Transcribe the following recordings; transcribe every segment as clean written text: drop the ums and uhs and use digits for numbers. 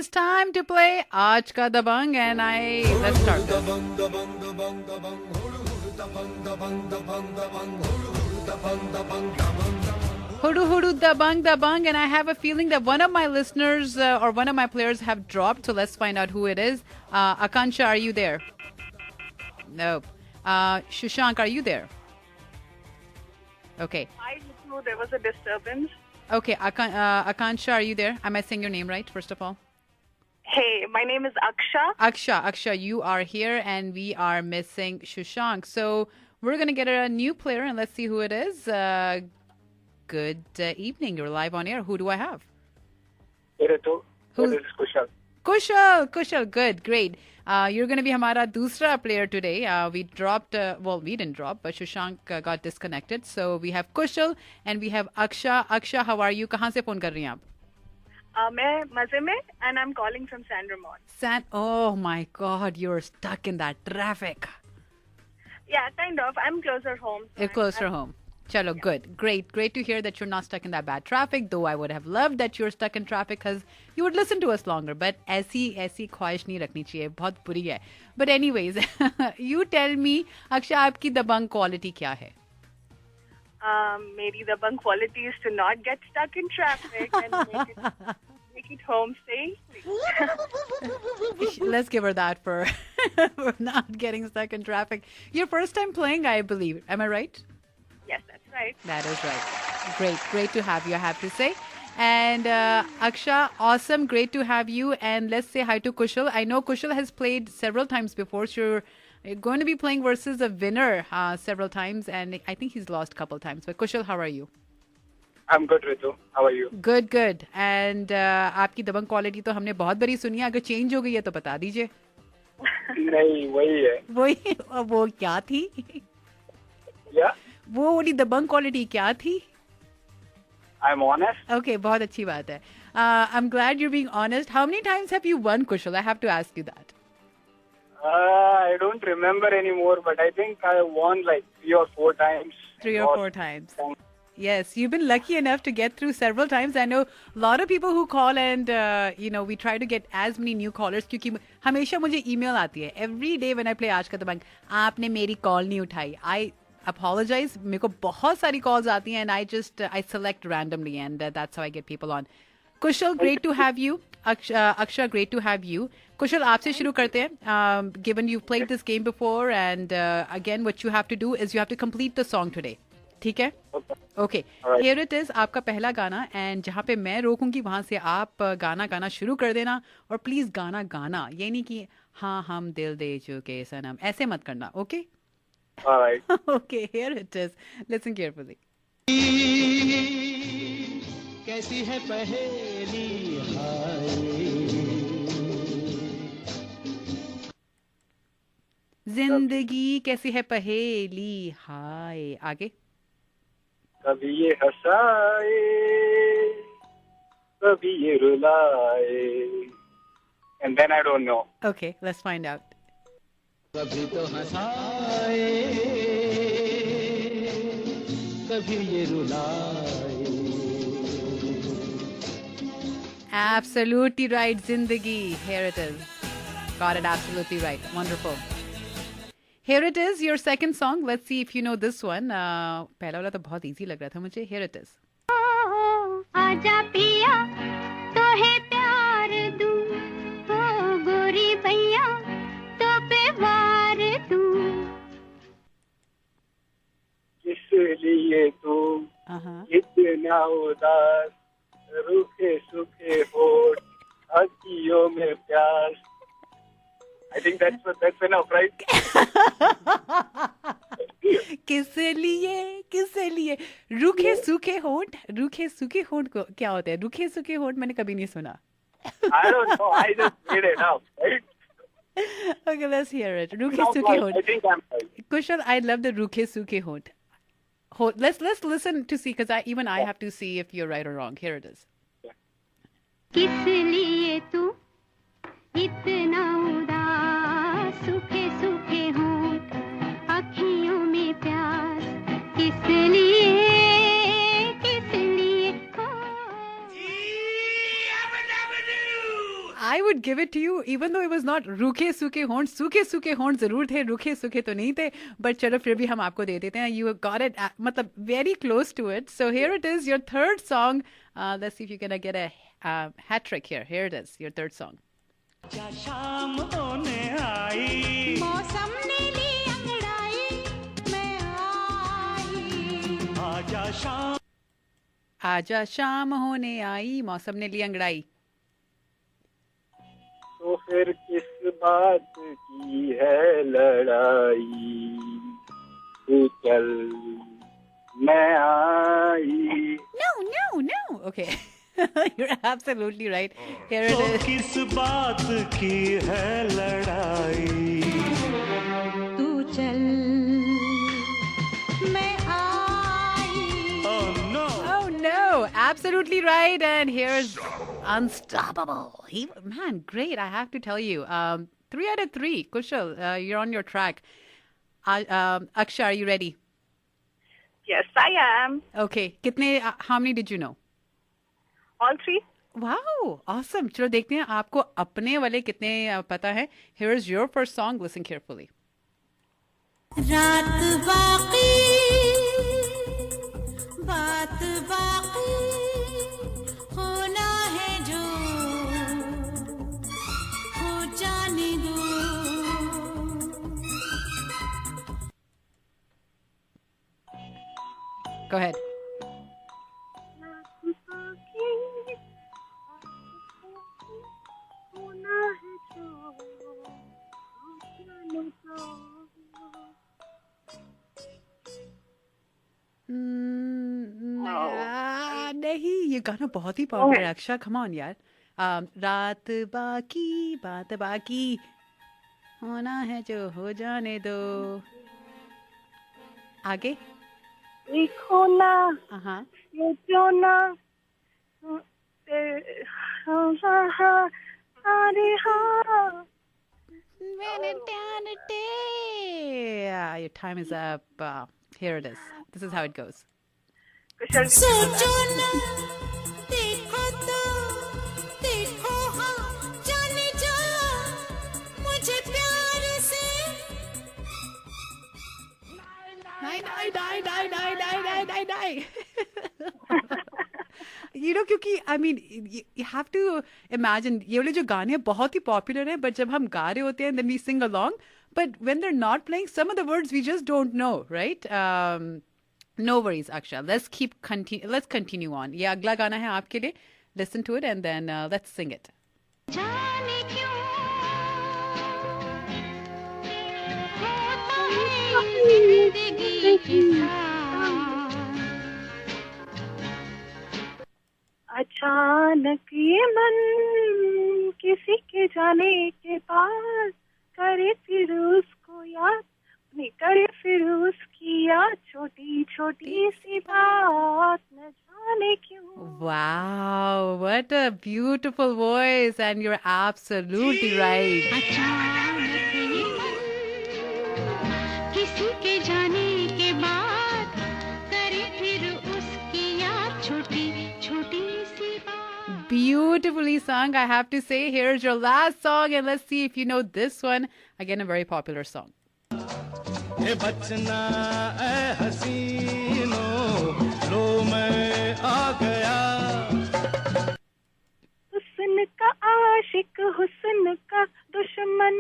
is time to play Aaj Ka Dabang, and let's start this. Hudu hudu dabang, and I have a feeling that one of my listeners or one of my players have dropped, so let's find out who it is. Akansha, are you there? Nope. Shushank, are you there? Okay. I didn't know there was a disturbance. Okay, Akansha, are you there? Am I saying your name right, first of all? Hey, my name is Aksha. Aksha, you are here, and we are missing Shushank. So we're going to get a new player, and let's see who it is. Good evening. You're live on air. Who do I have? This is Kushal. Kushal. Good, great. You're going to be हमारा दूसरा player today. We dropped, we didn't drop, but Shushank got disconnected. So we have Kushal and we have Aksha. Aksha, how are you? कहाँ से phone कर रही हैं आप? मैं मजे में, and I'm calling from San Ramon. Oh my God, you're stuck in that traffic. Yeah, kind of. I'm closer home. You're closer home. Chalo, good. Great to hear that you're not stuck in that bad traffic, though I would have loved that you're stuck in traffic because you would listen to us longer. But ऐसी ख्वाहिश नहीं रखनी चाहिए, बहुत बुरी है. But anyways, you tell me, Aksha, आपकी दबंग quality क्या है? मेरी दबंग quality is to not get stuck in traffic and make it home safely. Let's give her that for not getting stuck in traffic. Your first time playing, I believe. Am I right? Yes, that's right. That is right. Great to have you, I have to say. And Aksha, awesome, great to have you. And let's say hi to Kushal. I know Kushal has played several times before, so you're going to be playing versus a winner several times, and I think he's lost a couple times. But Kushal, how are you? I'm good, Ritu. How are you? Good. And आपकी दबंग quality तो हमने बहुत बड़ी सुनी है. अगर change हो गई है तो बता दीजिए. नहीं, वही है. वो क्या थी? Yeah. वो वाली दबंग क्वालिटी क्या थी? I'm honest. Okay, बहुत अच्छी बात है. I'm glad you're being honest. How many times have you won, Kushal? I have to ask you that. I don't remember anymore, but I think I won like 3 or 4 times. 3 or 4 times. Yes, you've been lucky enough to get through several times. I know a lot of people who call and, we try to get as many new callers क्योंकि हमेशा मुझे email आती है. Every day when I play आज का दबंग, आपने मेरी call नहीं उठाई. I apologize. मेरे को बहुत सारी calls आती हैं and I select randomly and that's how I get people on. Kushal, great to have you. Aksha, great to have you. Kushal, आपसे शुरू करते हैं. Given you've played this game before and again what you have to do is you have to complete the song today. ठीक है? Okay. Right. Here it is, आपका पहला गाना and जहाँ पे मैं रोकूंगी वहाँ से आप गाना शुरू कर देना और प्लीज गाना ये नहीं कि हाँ हम दिल दे चुके सनम ऐसे मत करना. Okay? All right. Okay, here it is. Listen carefully. कैसी है पहेली हाय जिंदगी कैसी है पहेली हाय. आगे. कभी ये हंसाए, कभी ये रुलाए. And then I don't know. Okay, let's find out. कभी तो हंसाए कभी ये रुलाए. Absolutely right, Zindagi. Here it is. Got it absolutely right. Wonderful. Here it is, your second song. Let's see if you know this one. पहला वाला तो बहुत easy लग रहा था मुझे. Here it is. आजा पिया तो है प्यार दूं ओ गोरी भैया तो पे वार दूं. किस लिए तू इतना उदास, रूखे सूखे होठ, अखियों में प्यास. I think that's enough, right? किस लिए रूखे सूखे होंठ को क्या होता है? रूखे सूखे होंठ मैंने कभी नहीं सुना. I don't know. I just made it up, right? Okay, let's hear it. रूखे सूखे होंठ. I think I'm right. Kushal, I love the रूखे सूखे होंठ. Let's listen to see because I have to see if you're right or wrong. Here it is. किस लिए तू इतना उदास सूखे सूखे होंठ अखियों में प्यास. किस लिए I would give it to you, even though it was not रूखे सूखे होंठ. सूखे होंठ जरूर थे, रूखे सूखे तो नहीं थे. But चलो फिर भी हम आपको दे देते हैं. You got it, मतलब very close to it. So here it is, your third song. Let's see if you can get a hat trick here. Here it is, your third song. क्या शाम होने आई, मौसम ने ली अंगड़ाई, मैं आई. आजा शाम, आजा शाम होने आई, मौसम ने ली अंगड़ाई. तो फिर किस बात की है लड़ाई, तू चल मैं आई. No. Okay. You're absolutely right. Here it तो is. किस बात की है लड़ाई, तू चल मैं आई. oh no. Oh no, absolutely right. And here's Unstoppable. Man, great. I have to tell you. 3 out of 3. Kushal, you're on your track. Akshay, are you ready? Yes, I am. Okay. How many did you know? All three. Wow, awesome. चलो देखते हैं आपको अपने वाले कितने पता है. Here is your first song. Listen carefully. रात बाकी बात बाकी होना है जो हो जाने दो. Go ahead. नहीं, ये गाना बहुत ही पॉपुलर है. अक्षा, come on यार. रात बाकी बात बाकी होना है जो हो जाने दो. आगे. देखो ना हाँ. ये जो ना अरे हाँ. Yeah, your time is up. Here it is. This is how it goes. कुशल सोचो ना देखो तो देखो हाँ जाने जा मुझे प्यार से. Die. You know, क्योंकि I mean, you have to imagine, ये वाले जो गाने बहुत ही popular हैं, but जब हम गा रहे होते हैं, then we sing along. But when they're not playing, some of the words we just don't know, right? No worries, Akshay. Let's continue on. ये अगला गाना है आपके लिए. Listen to it and then let's sing it. जाने क्यों होता है जिंदगी के साथ. अचानक ये मन किसी के जाने के बाद करे फिर उसको याद, नहीं करे फिर उसकी याद, छोटी छोटी सी बात न जाने क्यों. Wow, what a beautiful voice, and you're absolutely right. अचानक ये मन किसी के जाने के बाद करे फिर उसकी याद, छोटी छोटी सी बात. Beautifully sung, I have to say. Here's your last song, and let's see if you know this one. Again, a very popular song. ए बचना ए हसीनो, लो मैं आ गया. हुस्न का आशिक हुस्न का दुश्मन,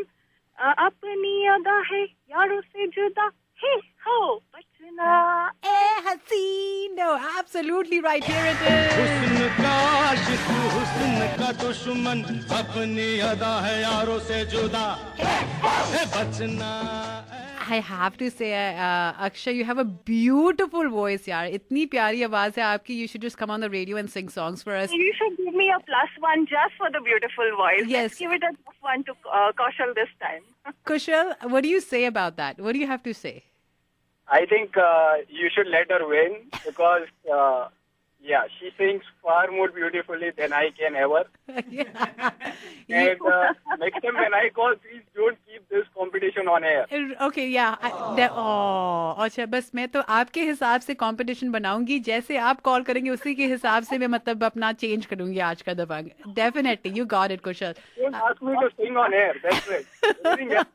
अपनी अदा है यारों से जुदा है, हो बचना. Hasino, absolutely right. Here it is. हुस्न का आशिक हुस्न का दुश्मन, अपनी अदा है यारों से जुदा. ए बचना. I have to say, Akshay, you have a beautiful voice, yaar. इतनी प्यारी आवाज है आपकी. You should just come on the radio and sing songs for us. You should give me a +1 just for the beautiful voice. Yes. Let's give it a +1 to Kaushal this time. Kushal, what do you say about that? What do you have to say? I think you should let her win because Yeah, she sings far more beautifully than I can ever. Yeah. And next time when I call, please don't keep this competition on air. Okay या अच्छा बस मैं तो आपके हिसाब से competition बनाऊंगी जैसे आप कॉल करेंगे उसी के हिसाब से मैं मतलब अपना चेंज करूंगी आज का Dabangg definitely you got it Kushal Don't ask me to sing on air. That's right. Everything else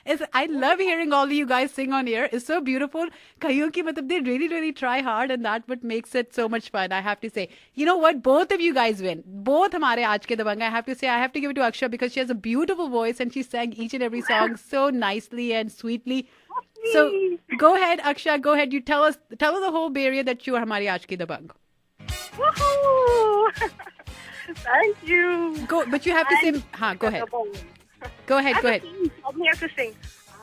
is fine. I love hearing all of you guys sing on air. It's so beautiful. कईयों की मतलब they really try hard and that what makes it so much fun. I have to say. You know what? Both of you guys win. Both हमारे आज के दबंग. I have to say I have to give it to Aksha because she has a beautiful voice and she sang each and every song so nicely and sweetly. So go ahead, Aksha. Go ahead. You tell the whole Bay Area that you are हमारी आज की दबंग. Woohoo! Thank you. Go, but you have to say. हाँ, go ahead. Go ahead. Go ahead. I have to sing.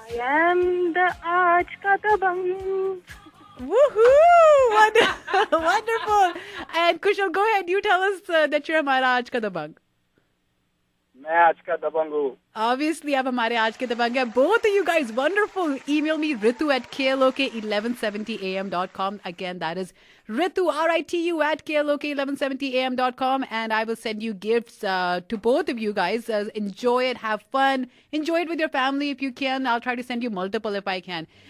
I am the Aaj Ka Dabang. Woohoo! Wonderful. And Kushal, go ahead. You tell us that you're हमारा आज का दबंग. मैं आज का दबंग हूँ. Obviously, आप हमारे आज के दबंग हैं. Both of you guys, wonderful. Email me ritu@klok1170am.com. Again, that is Ritu, RITU @klok1170am.com. And I will send you gifts to both of you guys. Enjoy it, have fun. Enjoy it with your family if you can. I'll try to send you multiple if I can.